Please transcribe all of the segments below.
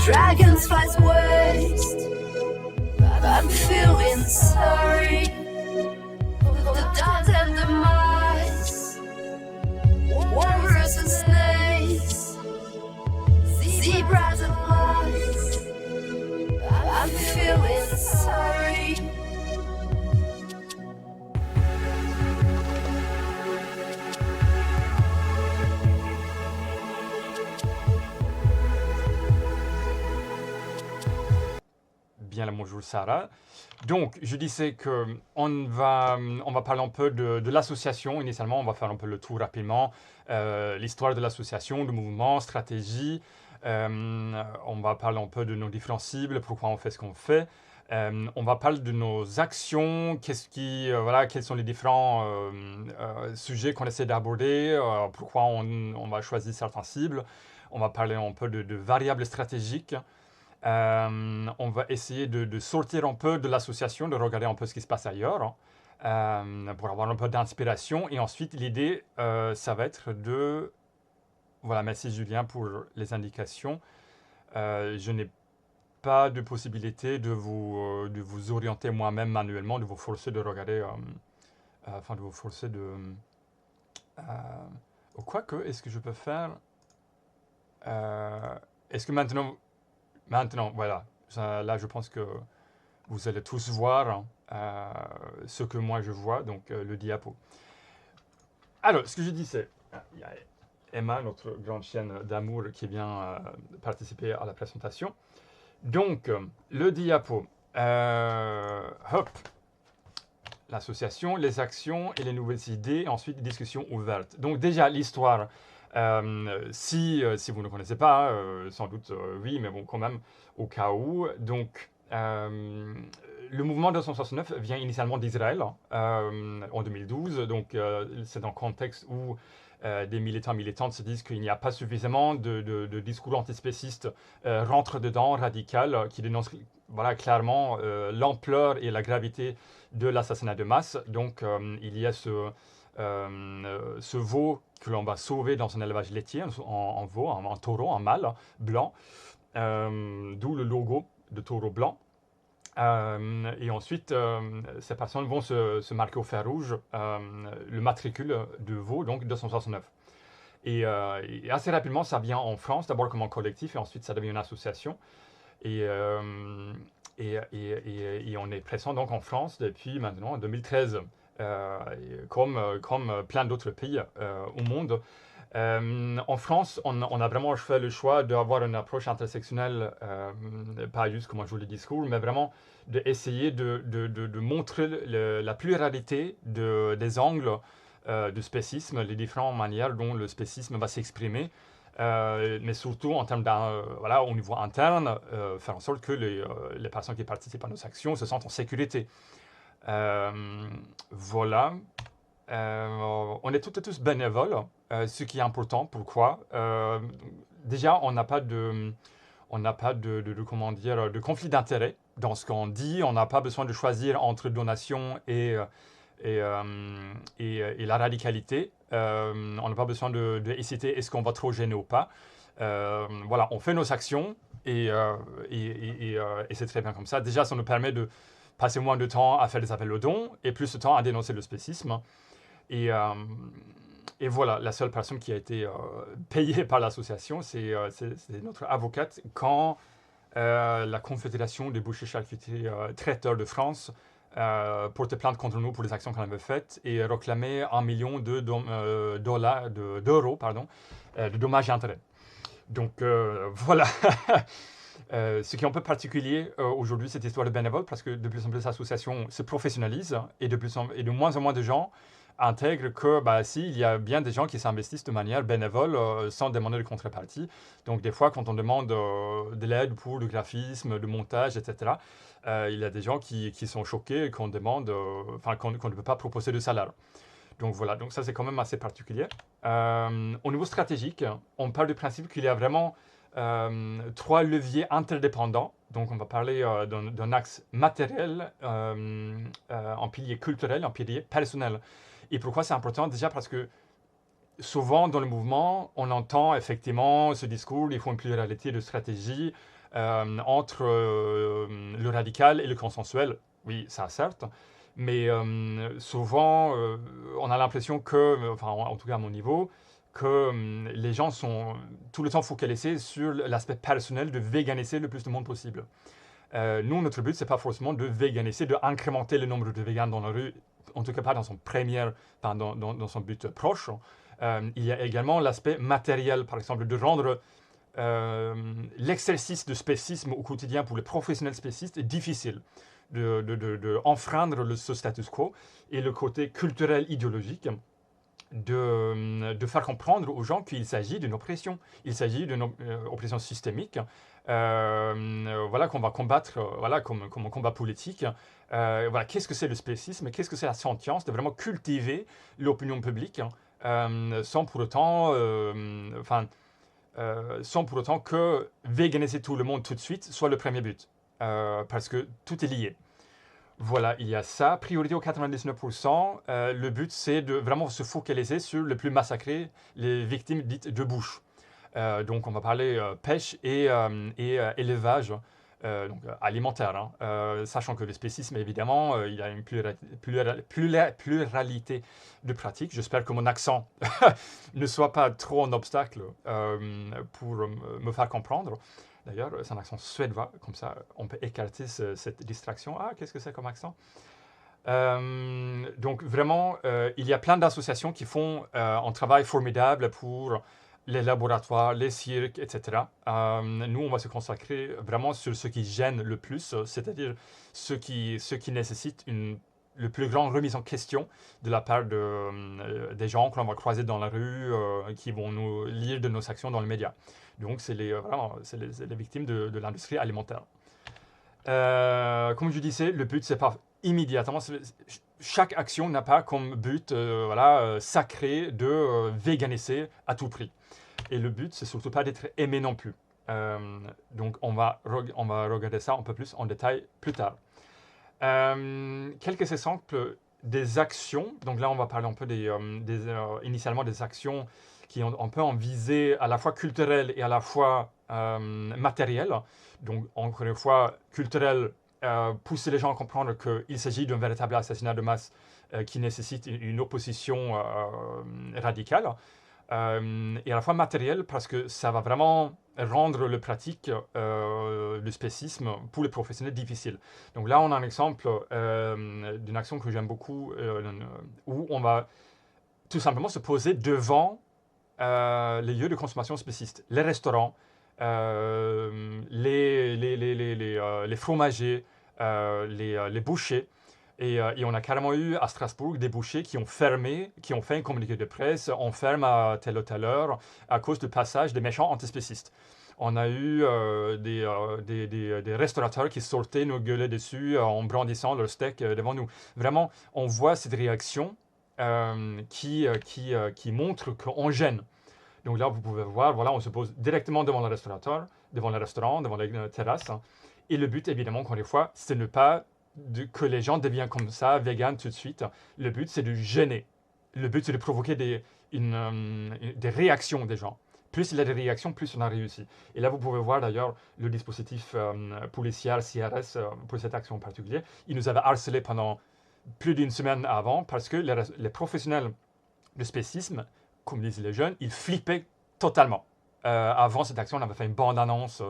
Dragonflies waste. I'm feeling sorry for the dogs and the mice, walrus and snakes, zebras and lions. I'm feeling sorry. Bien le bonjour Sarah. Donc, je disais que on va parler un peu de l'association. Initialement, on va faire un peu le tour rapidement. L'histoire de l'association, le mouvement, stratégie. On va parler un peu de nos différentes cibles, pourquoi on fait ce qu'on fait. On va parler de nos actions, quels sont les différents sujets qu'on essaie d'aborder, pourquoi on va choisir certaines cibles. On va parler un peu de variables stratégiques. On va essayer de sortir un peu de l'association, de regarder un peu ce qui se passe ailleurs, pour avoir un peu d'inspiration. Et ensuite, l'idée, ça va être de... Voilà, merci Julien pour les indications. Je n'ai pas de possibilité de vous orienter moi-même manuellement, de vous forcer de regarder, enfin de vous forcer de... quoique, est-ce que je peux faire... est-ce que Maintenant, voilà, là je pense que vous allez tous voir ce que moi je vois, donc le diapo. Alors, ce que je dis c'est, il y a Emma, notre grande chienne d'amour, qui vient participer à la présentation. Donc, le diapo, hop, l'association, les actions et les nouvelles idées, ensuite des discussions ouvertes. Donc déjà, l'histoire... si vous ne connaissez pas, sans doute oui, mais bon, quand même, au cas où. Donc, le mouvement 269 vient initialement d'Israël en 2012. Donc, c'est un contexte où des militantes se disent qu'il n'y a pas suffisamment de discours antispécistes rentre dedans, radical, qui dénoncent voilà, clairement l'ampleur et la gravité de l'assassinat de masse. Donc, il y a ce veau que l'on va sauver dans un élevage laitier, en veau, en taureau, en mâle blanc, d'où le logo de taureau blanc. Et ensuite, ces personnes vont se marquer au fer rouge le matricule de veau, donc 269. Et assez rapidement, ça vient en France, d'abord comme un collectif, et ensuite ça devient une association. Et on est présent donc en France depuis maintenant 2013. Comme plein d'autres pays au monde. En France, on a vraiment fait le choix d'avoir une approche intersectionnelle, pas juste comme un joli discours, mais vraiment d'essayer de montrer la pluralité des angles du spécisme, les différentes manières dont le spécisme va s'exprimer. Mais surtout en termes voilà, au niveau interne, faire en sorte que les personnes qui participent à nos actions se sentent en sécurité. Voilà. On est toutes et tous bénévoles, ce qui est important. Pourquoi déjà, on n'a pas comment dire, de conflit d'intérêt dans ce qu'on dit. On n'a pas besoin de choisir entre donation et la radicalité. On n'a pas besoin de hésiter, est-ce qu'on va trop gêner ou pas. Voilà, on fait nos actions et c'est très bien comme ça. Déjà, ça nous permet de passer moins de temps à faire des appels aux dons et plus de temps à dénoncer le spécisme. Et voilà, la seule personne qui a été payée par l'association, c'est notre avocate quand la Confédération des bouchers charcutiers traiteurs de France portait plainte contre nous pour les actions qu'on avait faites et réclamait 1 million d'euros de dommages et intérêts. Donc voilà. Ce qui est un peu particulier aujourd'hui, cette histoire de bénévoles, parce que de plus en plus l'association se professionnalise et de moins en moins de gens intègrent que il y a bien des gens qui s'investissent de manière bénévole sans demander de contrepartie. Donc des fois, quand on demande de l'aide pour le graphisme, le montage, etc., il y a des gens qui sont choqués qu'on demande, qu'on ne peut pas proposer de salaire. Donc voilà, donc ça c'est quand même assez particulier. Au niveau stratégique, on parle du principe qu'il y a vraiment 3 leviers interdépendants. Donc on va parler d'un axe matériel, un pilier culturel, un pilier personnel. Et pourquoi c'est important? Déjà parce que souvent dans le mouvement, on entend effectivement ce discours, il faut une pluralité de stratégies, entre le radical et le consensuel. Oui, ça certes, mais souvent on a l'impression que, enfin en tout cas à mon niveau, que les gens sont tout le temps focalisés sur l'aspect personnel de véganiser le plus de monde possible. Nous, notre but, c'est pas forcément de véganiser, de incrémenter le nombre de véganes dans la rue, en tout cas pas dans son dans son but proche. Il y a également l'aspect matériel, par exemple, de rendre l'exercice de spécisme au quotidien pour les professionnels spécistes est difficile, de enfreindre ce status quo, et le côté culturel idéologique de faire comprendre aux gens qu'il s'agit d'une oppression. Il s'agit d'une oppression systémique, voilà, qu'on va combattre, voilà, comme un combat politique. Voilà, qu'est-ce que c'est le spécisme? Qu'est-ce que c'est la sentience? De vraiment cultiver l'opinion publique, sans pour autant, sans pour autant que véganiser tout le monde tout de suite soit le premier but, parce que tout est lié. Voilà, il y a ça. Priorité aux 99%. Le but, c'est de vraiment se focaliser sur le plus massacré, les victimes dites de bouche. Donc, on va parler pêche et élevage, donc alimentaire. Hein. Sachant que le spécisme, évidemment, il y a une pluralité de pratiques. J'espère que mon accent ne soit pas trop un obstacle pour me faire comprendre. D'ailleurs, c'est un accent suédois, comme ça on peut écarter cette distraction. Ah, qu'est-ce que c'est comme accent? Donc vraiment, il y a plein d'associations qui font un travail formidable pour les laboratoires, les cirques, etc. Nous, on va se consacrer vraiment sur ce qui gêne le plus, c'est-à-dire ce qui nécessite le plus grande remise en question de la part des gens que l'on va croiser dans la rue, qui vont nous lire de nos actions dans les médias. Donc, c'est les victimes de l'industrie alimentaire. Comme je disais, le but, c'est pas immédiatement. Chaque action n'a pas comme but sacré de véganiser à tout prix. Et le but, c'est surtout pas d'être aimé non plus. Donc, on va regarder ça un peu plus en détail plus tard. Quelques exemples des actions. Donc là, on va parler un peu initialement des actions qui ont un peu en visée à la fois culturelle et à la fois matérielle. Donc, encore une fois, culturelle, pousser les gens à comprendre qu'il s'agit d'un véritable assassinat de masse qui nécessite une opposition radicale. Et à la fois matérielle, parce que ça va vraiment rendre le pratique, le spécisme, pour les professionnels difficile. Donc là, on a un exemple d'une action que j'aime beaucoup, où on va tout simplement se poser devant les lieux de consommation spécistes, les restaurants, les fromagers, les bouchers. Et on a carrément eu à Strasbourg des bouchers qui ont fermé, qui ont fait un communiqué de presse, on ferme à telle ou telle heure à cause du passage des méchants antispécistes. On a eu des restaurateurs qui sortaient nous gueuler dessus en brandissant leur steak devant nous. Vraiment, on voit cette réaction qui montre qu'on gêne. Donc là, vous pouvez voir, voilà, on se pose directement devant le restaurateur, devant le restaurant, devant les terrasses. Et le but, évidemment, encore une fois, c'est ne pas que les gens deviennent comme ça, vegan tout de suite. Le but, c'est de gêner. Le but, c'est de provoquer des réactions des gens. Plus il y a des réactions, plus on a réussi. Et là, vous pouvez voir d'ailleurs le dispositif policial CRS pour cette action en particulier. Il nous avait harcelé pendant plus d'une semaine avant parce que les professionnels de spécisme, comme disent les jeunes, ils flippaient totalement. Avant cette action, on avait fait une bande-annonce,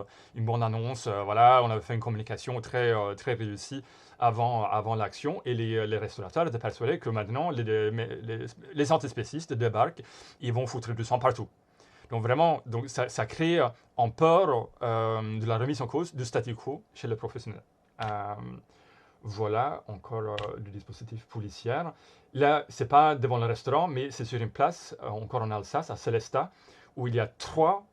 voilà, on avait fait une communication très réussie avant l'action, et les restaurateurs étaient persuadés que maintenant, les antispécistes débarquent, ils vont foutre du sang partout. Donc vraiment, ça crée en peur de la remise en cause du statu quo chez les professionnels. Voilà, encore du dispositif policier. Là, c'est pas devant le restaurant, mais c'est sur une place, encore en Alsace, à Célestat, où il y a trois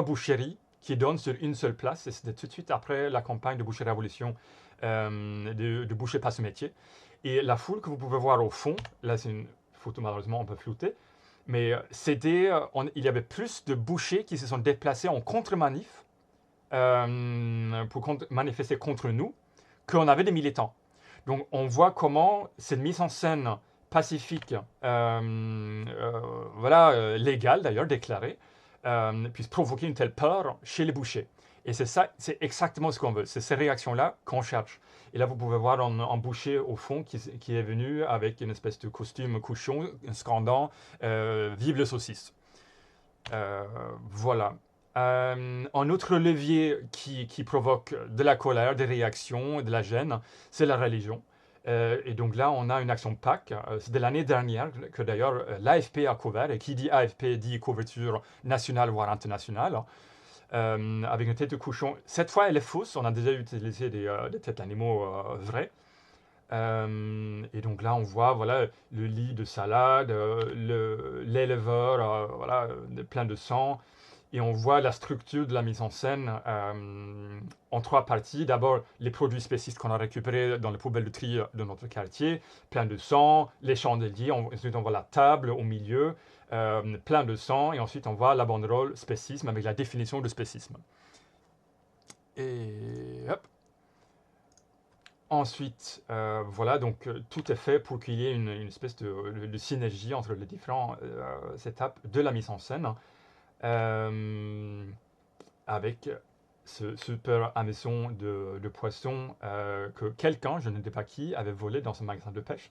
boucheries qui donnent sur une seule place. Et c'était tout de suite après la campagne de Boucherie Révolution, de Boucher Passe Métier. Et la foule que vous pouvez voir au fond, là c'est une photo malheureusement un peu floutée, mais il y avait plus de bouchers qui se sont déplacés en contre-manif pour manifester contre nous qu'on avait des militants. Donc on voit comment cette mise en scène pacifique, légale d'ailleurs, déclarée, puisse provoquer une telle peur chez les bouchers. Et c'est ça, c'est exactement ce qu'on veut. C'est ces réactions-là qu'on cherche. Et là, vous pouvez voir un boucher au fond qui est venu avec une espèce de costume cochon, scandant Vive le saucisse. Voilà. Un autre levier qui provoque de la colère, des réactions, de la gêne, c'est la religion. Et donc là, on a une action Pâques. C'est de l'année dernière que d'ailleurs l'AFP a couvert. Et qui dit AFP dit couverture nationale, voire internationale. Avec une tête de cochon. Cette fois, elle est fausse. On a déjà utilisé des têtes d'animaux vraies. Et donc là, on voit voilà, le lit de salade, l'éleveur, voilà, plein de sang. Et on voit la structure de la mise en scène en 3 parties. D'abord, les produits spécistes qu'on a récupérés dans les poubelles de tri de notre quartier, plein de sang, les chandeliers, ensuite on voit la table au milieu, plein de sang, et ensuite on voit la banderole spécisme avec la définition de spécisme. Et hop. Ensuite, voilà, donc tout est fait pour qu'il y ait une espèce de synergie entre les différentes étapes de la mise en scène. Avec ce super hameçon de poissons que quelqu'un, je ne sais pas qui, avait volé dans ce magasin de pêche.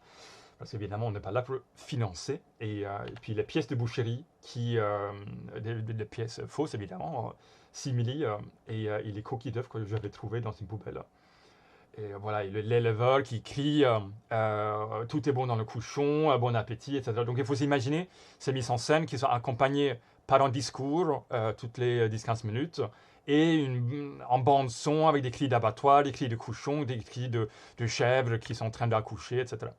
Parce qu'évidemment, on n'est pas là pour financer. Et puis les pièces de boucherie, des pièces fausses évidemment, simili, et les coquilles d'œufs que j'avais trouvées dans une poubelle. Et voilà, l'éleveur qui crie tout est bon dans le cochon, bon appétit, etc. Donc il faut s'imaginer ces mises en scène qui sont accompagnées par un discours toutes les 10-15 minutes et en bande son avec des cris d'abattoir, des cris de cochon, des cris de chèvres qui sont en train d'accoucher, etc.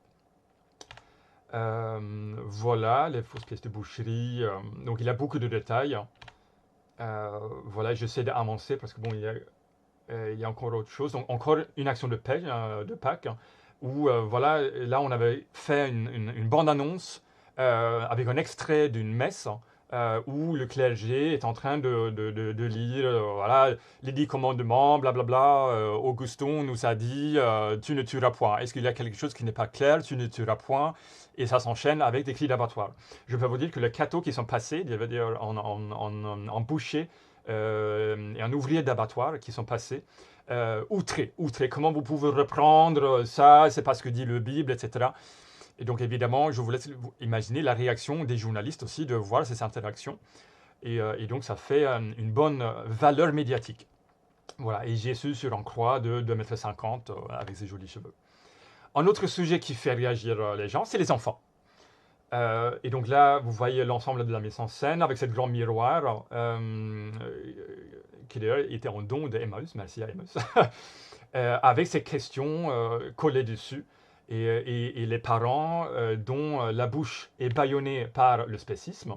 Voilà, les fausses pièces de boucherie. Donc il y a beaucoup de détails. Voilà, j'essaie d'avancer parce que bon, il y a encore autre chose. Donc encore une action de Pâques, où voilà, là on avait fait une bande-annonce avec un extrait d'une messe où le clergé est en train de lire voilà, les 10 commandements, blablabla. Augustin nous a dit tu ne tueras point. Est-ce qu'il y a quelque chose qui n'est pas clair? Tu ne tueras point. Et ça s'enchaîne avec des cris d'abattoir. Je peux vous dire que les cathos qui sont passés, il y avait en boucher et un ouvrier d'abattoir qui sont passés outrés. Comment vous pouvez reprendre ça? C'est pas ce que dit le Bible, etc. Et donc évidemment, je vous laisse imaginer la réaction des journalistes aussi de voir ces interactions. Et donc ça fait une bonne valeur médiatique. Voilà, et Jésus sur une croix de 2,50 m avec ses jolis cheveux. Un autre sujet qui fait réagir les gens, c'est les enfants. Et donc là, vous voyez l'ensemble de la mise en scène avec ce grand miroir qui d'ailleurs était en don de Emmaüs, merci à Emmaüs, avec ces questions collées dessus. Et les parents dont la bouche est bâillonnée par le spécisme,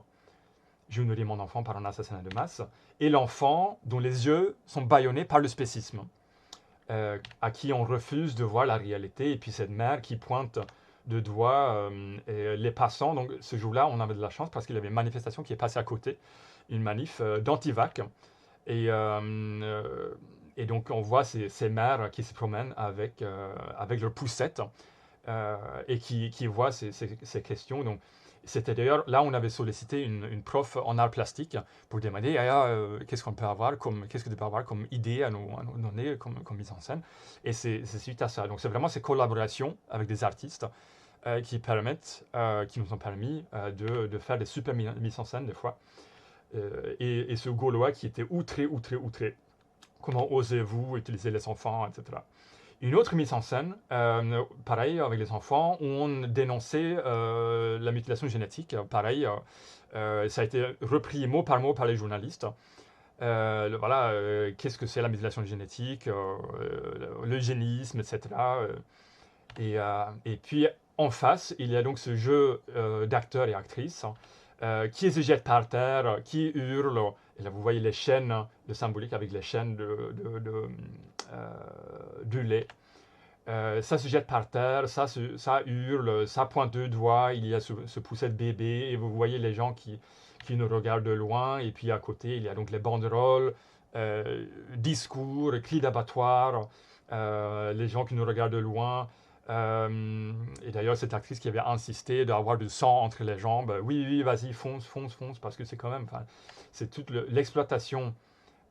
je nourris mon enfant par un assassinat de masse, et l'enfant dont les yeux sont bâillonnés par le spécisme, à qui on refuse de voir la réalité, et puis cette mère qui pointe de doigt les passants. Donc ce jour-là, on avait de la chance parce qu'il y avait une manifestation qui est passée à côté, une manif d'antivac, et donc on voit ces mères qui se promènent avec leurs poussettes, et qui voit ces questions. Donc, c'était d'ailleurs, là on avait sollicité une prof en art plastique pour demander qu'est-ce qu'on peut avoir qu'est-ce que tu peux avoir comme idée à nous donner comme mise en scène. Et c'est suite à ça. Donc c'est vraiment ces collaborations avec des artistes qui nous ont permis de faire des super mises en scène des fois. Et ce Gaulois qui était outré. Comment osez-vous utiliser les enfants, etc. Une autre mise en scène, pareil avec les enfants, où on dénonçait la mutilation génétique. Pareil, ça a été repris mot par les journalistes. Voilà, qu'est-ce que c'est la mutilation génétique, l'eugénisme, etc. Et puis en face, il y a donc ce jeu d'acteurs et actrices qui se jettent par terre, qui hurlent. Et là, vous voyez les chaînes de symbolique avec les chaînes du lait. Ça se jette par terre, ça hurle, ça pointe deux doigts, il y a ce poussette bébé, et vous voyez les gens qui nous regardent de loin, et puis à côté, il y a donc les banderoles, discours, cris d'abattoir, les gens qui nous regardent de loin, Et d'ailleurs, cette actrice qui avait insisté d'avoir du sang entre les jambes, oui, oui, vas-y, fonce, fonce, fonce, parce que c'est quand même, enfin, c'est toute l'exploitation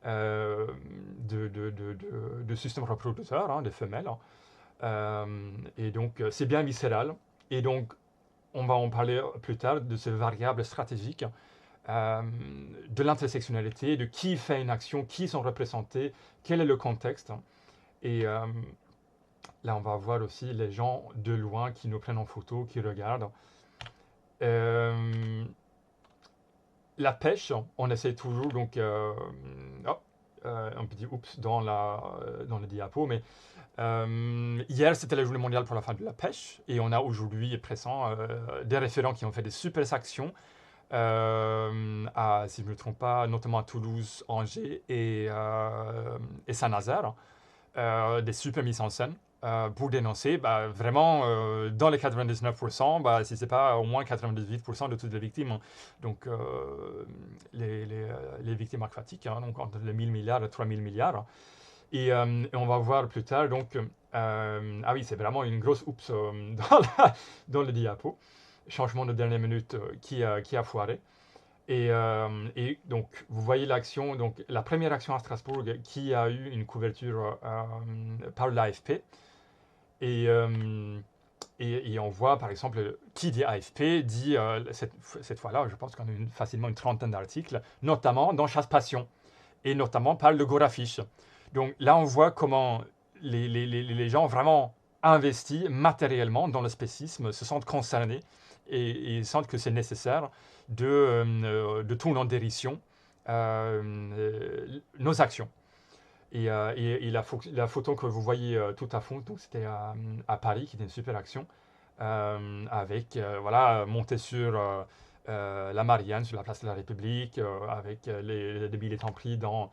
euh, de systèmes reproducteurs, hein, des femelles. Hein. Et donc, c'est bien viscéral. Et donc, on va en parler plus tard de ces variables stratégiques, euh, de l'intersectionnalité, de qui fait une action, qui sont représentés, quel est le contexte. Et là, on va voir aussi les gens de loin qui nous prennent en photo, qui regardent. La pêche, on essaie toujours, donc, un petit oups dans le diapo, mais hier c'était la journée mondiale pour la fin de la pêche, et on a aujourd'hui présent des référents qui ont fait des super actions, si je ne me trompe pas, notamment à Toulouse, Angers et Saint-Nazaire, des super mises en scène. Pour dénoncer, vraiment, dans les 99%, si ce n'est pas au moins 98% de toutes les victimes. Hein. Donc, les victimes aquatiques, hein, donc entre les 1000 milliards et 3000 milliards. Et on va voir plus tard, donc, ah oui, c'est vraiment une grosse oups dans le diapo. Changement de dernière minute qui a foiré. Et donc, vous voyez l'action, donc la première action à Strasbourg qui a eu une couverture par l'AFP. Et on voit, par exemple, qui dit AFP dit, cette fois-là, je pense qu'on a facilement une trentaine d'articles, notamment dans Chasse Passion, et notamment par le Gorafiche. Donc là, on voit comment les gens vraiment investis matériellement dans le spécisme se sentent concernés et sentent que c'est nécessaire de tourner en dérision nos actions. Et la photo que vous voyez tout à fond, donc c'était à Paris, qui était une super action, avec, voilà, monté sur la Marianne, sur la place de la République, avec les militants pris dans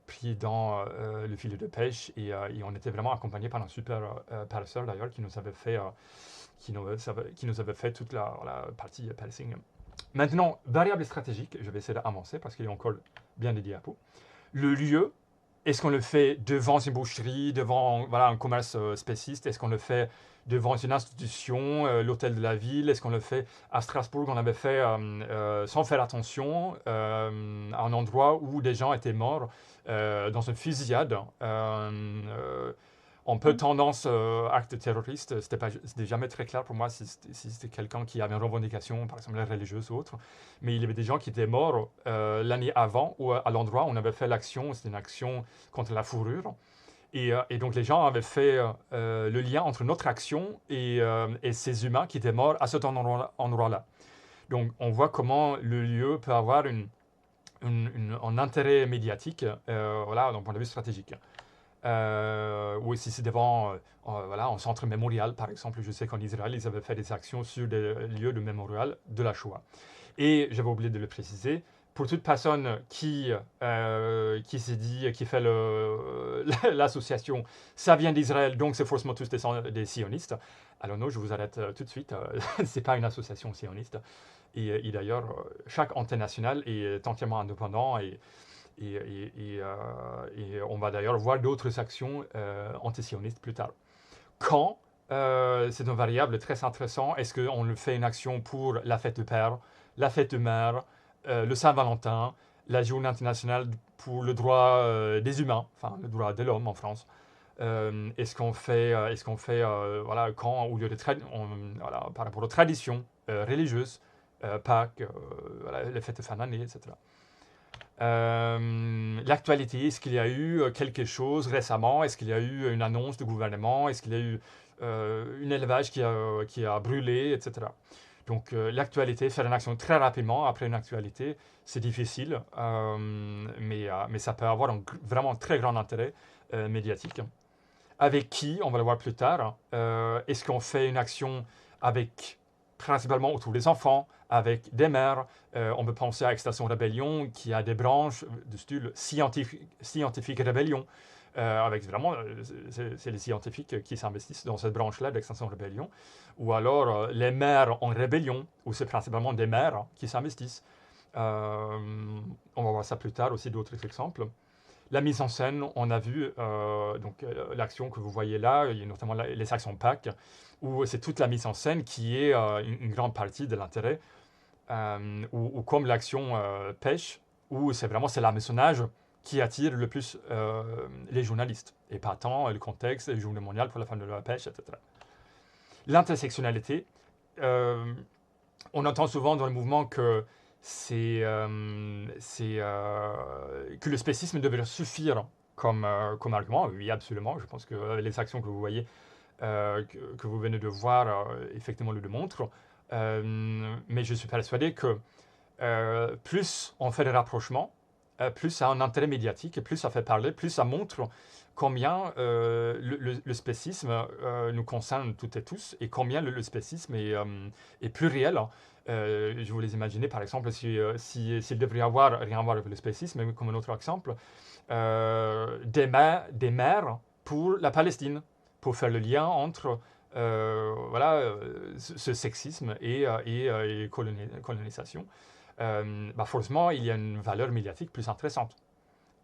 le filet de pêche, et on était vraiment accompagnés par un super passeur d'ailleurs, qui nous avait fait, qui nous avait fait toute la partie pacing. Maintenant, variable stratégique, je vais essayer d'avancer parce qu'il y a encore bien des diapos. Le lieu, est-ce qu'on le fait devant une boucherie, devant, voilà, un commerce spéciste? Est-ce qu'on le fait devant une institution, l'hôtel de la ville? Est-ce qu'on le fait à Strasbourg? On avait fait, sans faire attention, à un endroit où des gens étaient morts dans une fusillade. En peu tendance acte terroriste, c'était jamais très clair pour moi si c'était quelqu'un qui avait une revendication, par exemple religieuse ou autre. Mais il y avait des gens qui étaient morts l'année avant, ou à l'endroit où on avait fait l'action. C'était une action contre la fourrure. Et donc les gens avaient fait le lien entre notre action et ces humains qui étaient morts à cet endroit-là. Donc on voit comment le lieu peut avoir un intérêt médiatique, voilà, d'un point de vue stratégique. Ou si c'est devant voilà, un centre mémorial, par exemple. Je sais qu'en Israël, ils avaient fait des actions sur des lieux de mémorial de la Shoah. Et j'avais oublié de le préciser, pour toute personne qui s'est dit, qui fait l'association, ça vient d'Israël, donc c'est forcément tous des sionistes. Alors non, je vous arrête tout de suite, c'est pas une association sioniste. Et d'ailleurs, chaque antenne nationale est entièrement indépendante et on va d'ailleurs voir d'autres actions antisionistes plus tard. Quand, c'est une variable très intéressante. Est-ce qu'on le fait une action pour la fête de père, la fête de mère, le Saint-Valentin, la journée internationale pour le droit des humains, enfin le droit de l'homme en France? Est-ce qu'on fait, voilà, quand, au lieu de voilà, par rapport aux traditions religieuses, Pâques, voilà, les fêtes de fin d'année, etc. L'actualité, est-ce qu'il y a eu quelque chose récemment? Est-ce qu'il y a eu une annonce du gouvernement? Est-ce qu'il y a eu un élevage qui a brûlé, etc. Donc l'actualité, faire une action très rapidement après une actualité, c'est difficile, mais ça peut avoir un vraiment très grand intérêt médiatique. Avec qui? On va le voir plus tard. Est-ce qu'on fait une action avec principalement autour des enfants, avec des mères? On peut penser à Extinction Rébellion, qui a des branches de style scientifique rébellion, avec vraiment, c'est les scientifiques qui s'investissent dans cette branche-là d'Extinction Rébellion. Ou alors les mères en rébellion, où c'est principalement des mères qui s'investissent. On va voir ça plus tard, aussi d'autres exemples. La mise en scène, on a vu l'action que vous voyez là, il y a notamment les actions PAC, où c'est toute la mise en scène qui est une grande partie de l'intérêt, ou comme l'action pêche, où c'est l'hameçonnage qui attire le plus les journalistes, et pas tant le contexte, les journées mondiales pour la fin de la pêche, etc. L'intersectionnalité, on entend souvent dans le mouvement que que le spécisme devrait suffire comme argument. Oui, absolument. Je pense que les actions que vous voyez, que vous venez de voir, effectivement le démontrent. Mais je suis persuadé que plus on fait des rapprochements, plus ça a un intérêt médiatique, et plus ça fait parler, plus ça montre combien le spécisme nous concerne toutes et tous, et combien le spécisme est pluriel. Je vous les imaginer, par exemple, s'il devrait y avoir rien à voir avec le spécisme, mais comme un autre exemple, des maires pour la Palestine, pour faire le lien entre ce sexisme et colonisation. Forcément, il y a une valeur médiatique plus intéressante.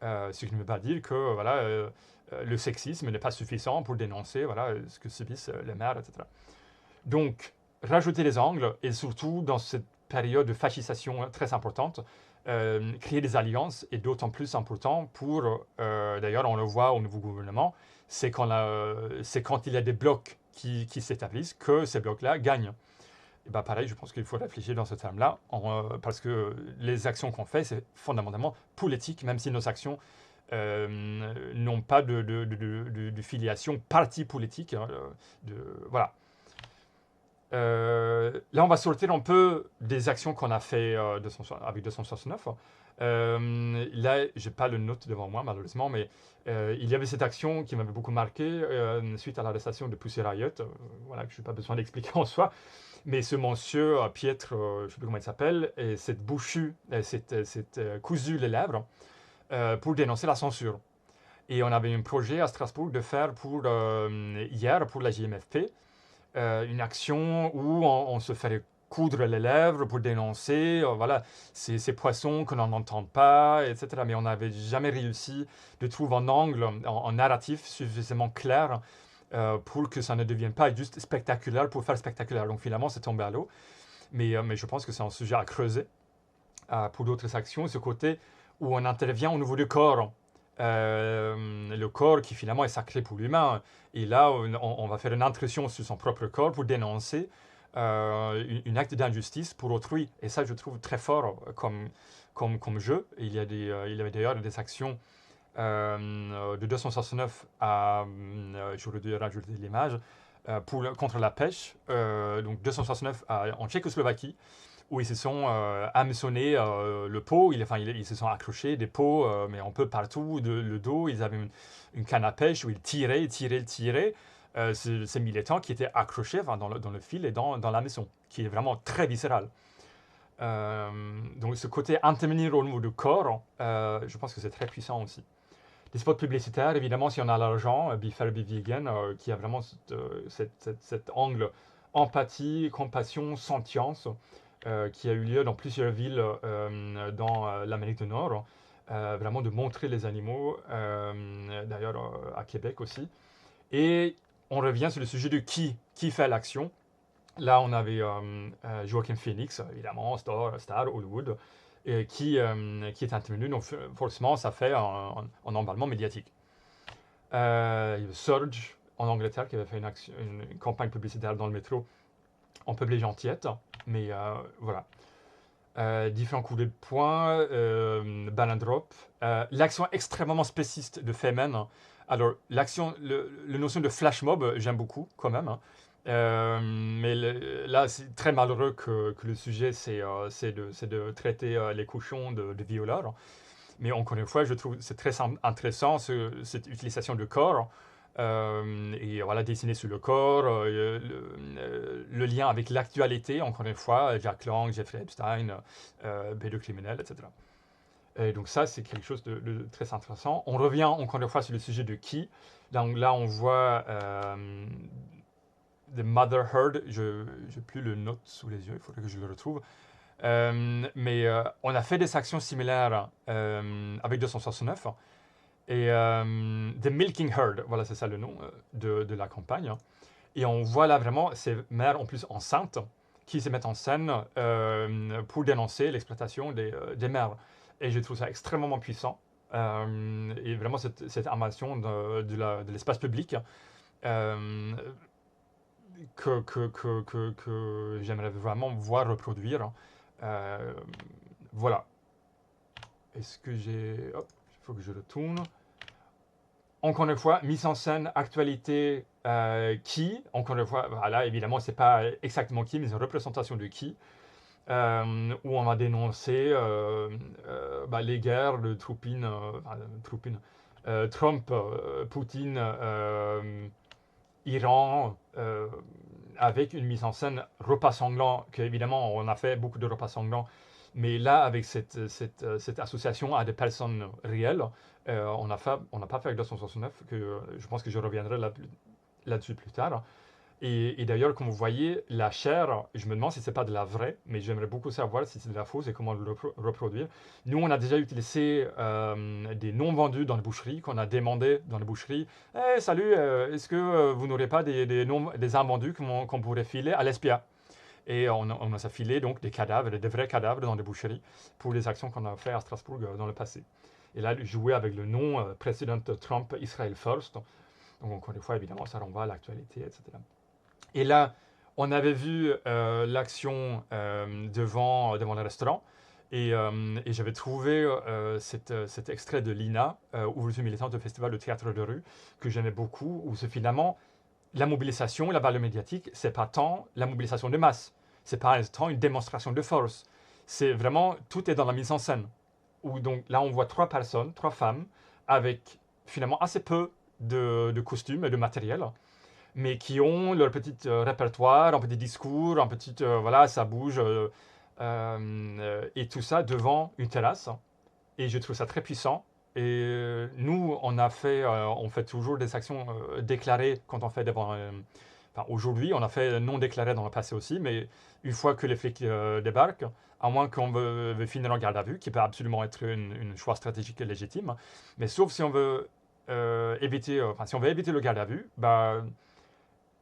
Ce qui ne veut pas dire que le sexisme n'est pas suffisant pour dénoncer ce que subissent les mères, etc. Donc, rajouter les angles, et surtout dans cette période de fascisation très importante, créer des alliances est d'autant plus important pour, d'ailleurs on le voit au nouveau gouvernement, c'est quand il y a des blocs qui s'établissent que ces blocs-là gagnent. Et pareil, je pense qu'il faut réfléchir dans ce terme-là, parce que les actions qu'on fait, c'est fondamentalement politique, même si nos actions n'ont pas de filiation parti politique. Voilà. Là, on va sortir un peu des actions qu'on a fait avec 269. Là, je n'ai pas le note devant moi, malheureusement, mais il y avait cette action qui m'avait beaucoup marqué suite à l'arrestation de Pussy Riot. Voilà, que je n'ai pas besoin d'expliquer en soi. Mais ce monsieur, Pietre, je ne sais plus comment il s'appelle, s'est cousu les lèvres pour dénoncer la censure. Et on avait un projet à Strasbourg de faire hier, pour la JMFP, une action où on se ferait coudre les lèvres pour dénoncer ces poissons que l'on n'entend pas, etc. Mais on n'avait jamais réussi de trouver un angle, un narratif suffisamment clair pour que ça ne devienne pas juste spectaculaire pour faire spectaculaire. Donc finalement, c'est tombé à l'eau. Mais je pense que c'est un sujet à creuser pour d'autres actions, ce côté où on intervient au niveau du corps. Le corps qui finalement est sacré pour l'humain. Et là, on va faire une intrusion sur son propre corps pour dénoncer un acte d'injustice pour autrui. Et ça, je trouve très fort comme jeu. Il y avait d'ailleurs des actions de 269 à, j'aurais dû rajouter l'image, contre la pêche, donc 269 en Tchécoslovaquie, où ils se sont hameçonnés le pot, ils se sont accrochés des pots, mais un peu partout, le dos, ils avaient une canne à pêche où ils tiraient, ces militants qui étaient accrochés dans le fil et dans l'hameçon, qui est vraiment très viscéral. Donc ce côté intervenir au niveau du corps, je pense que c'est très puissant aussi. Les spots publicitaires, évidemment, si on a l'argent, Be Fair, Be Vegan, qui a vraiment cet angle empathie, compassion, sentience, qui a eu lieu dans plusieurs villes dans l'Amérique du Nord, vraiment de montrer les animaux, d'ailleurs à Québec aussi. Et on revient sur le sujet de qui fait l'action. Là, on avait Joaquin Phoenix, évidemment, star Hollywood, qui est intervenu, donc forcément ça fait un emballement médiatique. Il y avait Surge en Angleterre qui avait fait une campagne publicitaire dans le métro en peuple gentillette, mais voilà. Différents coups de poing, ban and drop, l'action extrêmement spéciste de Femen. Alors la notion de flash mob, j'aime beaucoup quand même, hein. Mais là, c'est très malheureux que le sujet, c'est de traiter les cochons de violeurs. Mais encore une fois, je trouve c'est très intéressant cette utilisation du corps. Et voilà, dessiner sur le corps, le lien avec l'actualité, encore une fois, Jack Lang, Jeffrey Epstein, pédocriminels, etc. Et donc ça, c'est quelque chose de très intéressant. On revient encore une fois sur le sujet de qui. Donc là, on voit The Motherhood, je n'ai plus le note sous les yeux, il faudrait que je le retrouve. Mais on a fait des actions similaires avec 269. Et The Milking Herd, voilà, c'est ça le nom de la campagne. Et on voit là vraiment ces mères en plus enceintes qui se mettent en scène pour dénoncer l'exploitation des mères. Et je trouve ça extrêmement puissant. Et vraiment cette armation de l'espace public euh, que j'aimerais vraiment voir reproduire. Voilà. Est-ce que j'ai... Hop, il faut que je retourne. Encore une fois, mise en scène, actualité, qui, encore une fois, voilà, évidemment, c'est pas exactement qui, mais c'est une représentation de qui, où on va dénoncer les guerres de Trump, Poutine, Iran, avec une mise en scène repas sanglant, qu'évidemment, on a fait beaucoup de repas sanglants, mais là, avec cette association à des personnes réelles, on n'a pas fait avec 269, que je pense que je reviendrai là-dessus plus tard. Et d'ailleurs, comme vous voyez, la chair, je me demande si c'est pas de la vraie, mais j'aimerais beaucoup savoir si c'est de la fausse et comment le reproduire. Nous, on a déjà utilisé des noms vendus dans les boucheries, qu'on a demandé dans les boucheries. Hey, salut, est-ce que vous n'aurez pas des invendus qu'on pourrait filer à l'ESPIA? Et on a filé donc des cadavres, des vrais cadavres dans les boucheries pour les actions qu'on a fait à Strasbourg dans le passé. Et là, jouer avec le nom Président Trump Israel First. Donc, encore une fois, évidemment, ça renvoie à l'actualité, etc. Et là, on avait vu l'action devant le restaurant. Et j'avais trouvé cet extrait de Lina, ouvreuse militante au Festival de théâtre de rue, que j'aimais beaucoup, où c'est finalement la mobilisation, la balle médiatique, c'est pas tant la mobilisation de masse, c'est pas tant une démonstration de force. C'est vraiment, tout est dans la mise en scène. Où donc là, on voit 3 personnes, 3 femmes, avec finalement assez peu de costumes et de matériel, mais qui ont leur petit répertoire, un petit discours, un petit, voilà, ça bouge, et tout ça devant une terrasse. Et je trouve ça très puissant. Et nous, on fait toujours des actions déclarées quand on fait devant. Enfin, aujourd'hui, on a fait non déclaré dans le passé aussi, mais une fois que les flics débarquent, à moins qu'on veut finir en garde à vue, qui peut absolument être une choix stratégique et légitime, mais sauf si on veut si on veut éviter le garde à vue, bah,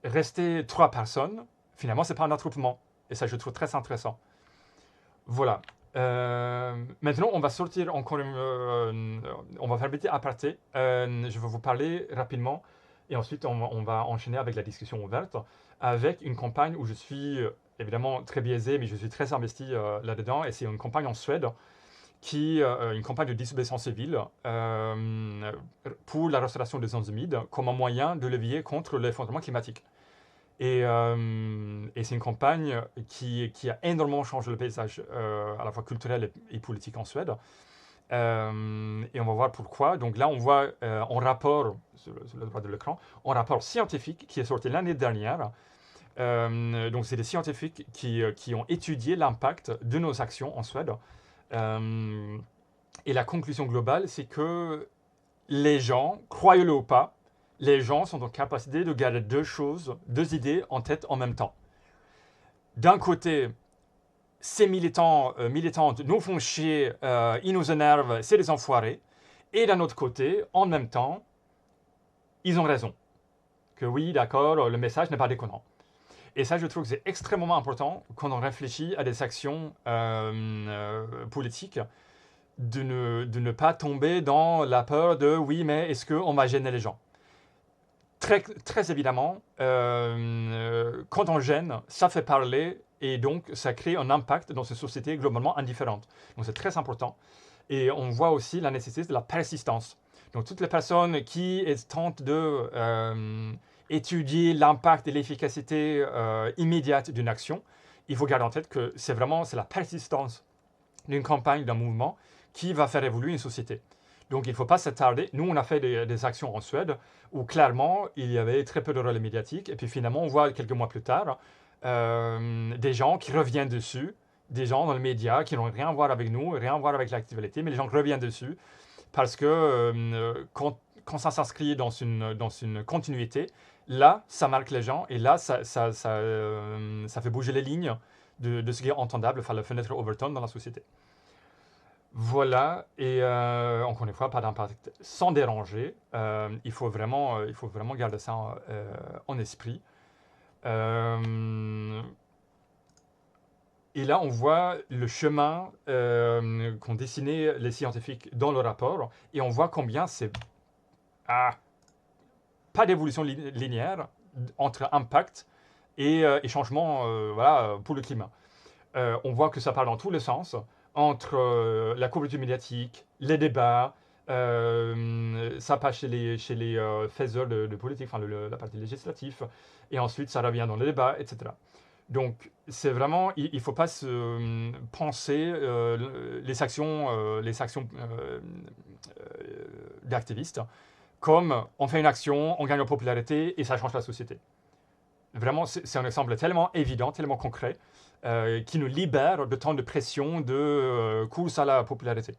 rester 3 personnes, finalement, c'est pas un attroupement. Et ça, je trouve très intéressant. Voilà. Maintenant, on va sortir encore on va faire un petit aparté. Je vais vous parler rapidement et ensuite on va enchaîner avec la discussion ouverte avec une campagne où je suis évidemment très biaisé, mais je suis très investi là-dedans. Et c'est une campagne en Suède une campagne de désobéissance civile pour la restauration des zones humides comme un moyen de levier contre l'effondrement climatique. Et c'est une campagne qui a énormément changé le paysage à la fois culturel et politique en Suède. Et on va voir pourquoi. Donc là, on voit en rapport, sur le droit de l'écran, en rapport scientifique qui est sorti l'année dernière. Donc c'est des scientifiques qui ont étudié l'impact de nos actions en Suède. Et la conclusion globale, c'est que les gens, croyez-le ou pas, les gens sont en capacité de garder 2 idées en tête en même temps. D'un côté, ces militantes nous font chier, ils nous énervent, c'est des enfoirés. Et d'un autre côté, en même temps, ils ont raison. Que oui, d'accord, le message n'est pas déconnant. Et ça, je trouve que c'est extrêmement important quand on réfléchit à des actions politiques, de ne pas tomber dans la peur de oui, mais est-ce qu'on va gêner les gens? Très, très évidemment, quand on gêne, ça fait parler et donc ça crée un impact dans une société globalement indifférente. Donc c'est très important. Et on voit aussi la nécessité de la persistance. Donc toutes les personnes qui tentent de étudier l'impact et l'efficacité immédiate d'une action, il faut garder en tête que c'est la persistance d'une campagne, d'un mouvement qui va faire évoluer une société. Donc il ne faut pas s'attarder. Nous, on a fait des actions en Suède où clairement, il y avait très peu de relais médiatiques. Et puis finalement, on voit quelques mois plus tard des gens qui reviennent dessus, des gens dans les médias qui n'ont rien à voir avec nous, rien à voir avec l'actualité, mais les gens reviennent dessus parce que quand ça s'inscrit dans une continuité, là, ça marque les gens et là, ça fait bouger les lignes de ce qui est entendable, enfin la fenêtre Overton dans la société. Voilà, et encore une fois, pas d'impact sans déranger. Il faut vraiment garder ça en esprit. Euh, et là, on voit le chemin qu'ont dessiné les scientifiques dans le rapport, et on voit combien c'est pas d'évolution linéaire entre impact et changement voilà, pour le climat. On voit que ça part dans tous les sens, entre la couverture médiatique, les débats, ça passe chez les faiseurs de politique, enfin la partie législative, et ensuite ça revient dans les débats, etc. Donc c'est vraiment, il ne faut pas se penser les actions d'activistes comme on fait une action, on gagne en popularité et ça change la société. Vraiment, c'est un exemple tellement évident, tellement concret, qui nous libère de tant de pression de course à la popularité.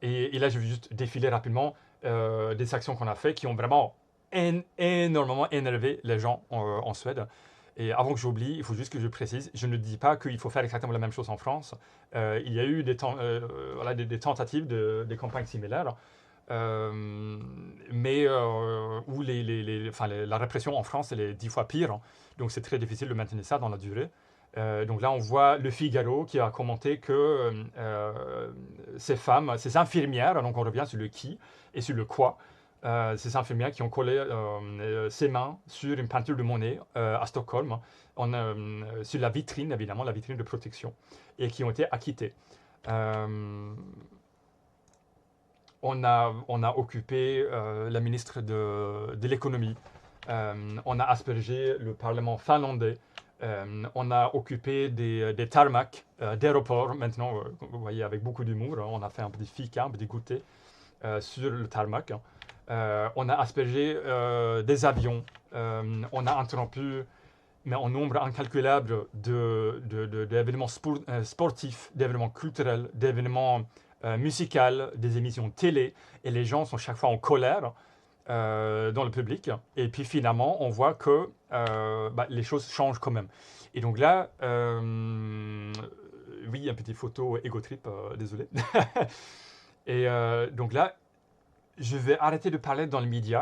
Et là, je vais juste défiler rapidement des actions qu'on a fait qui ont vraiment énormément énervé les gens en Suède. Et avant que j'oublie, il faut juste que je précise, je ne dis pas qu'il faut faire exactement la même chose en France. Il y a eu voilà, des tentatives des campagnes similaires. Mais où la répression en France, elle est 10 fois pire. Hein. Donc c'est très difficile de maintenir ça dans la durée. Donc là, on voit Le Figaro qui a commenté que ces femmes, ces infirmières, donc on revient sur le qui et sur le quoi, ces infirmières qui ont collé ses mains sur une peinture de Monet à Stockholm, sur la vitrine, évidemment, la vitrine de protection, et qui ont été acquittées. On a occupé la ministre de l'économie. On a aspergé le parlement finlandais. On a occupé des tarmacs d'aéroports. Maintenant, vous voyez, avec beaucoup d'humour, on a fait un petit fika, un petit goûter sur le tarmac. On a aspergé des avions. On a interrompu, mais en nombre incalculable d'événements sportifs, d'événements culturels, d'événements musicaux, des émissions télé, et les gens sont chaque fois en colère dans le public. Et puis finalement, on voit que les choses changent quand même. Et donc là, oui, un petit photo ego trip, désolé. Et donc là, je vais arrêter de parler dans les médias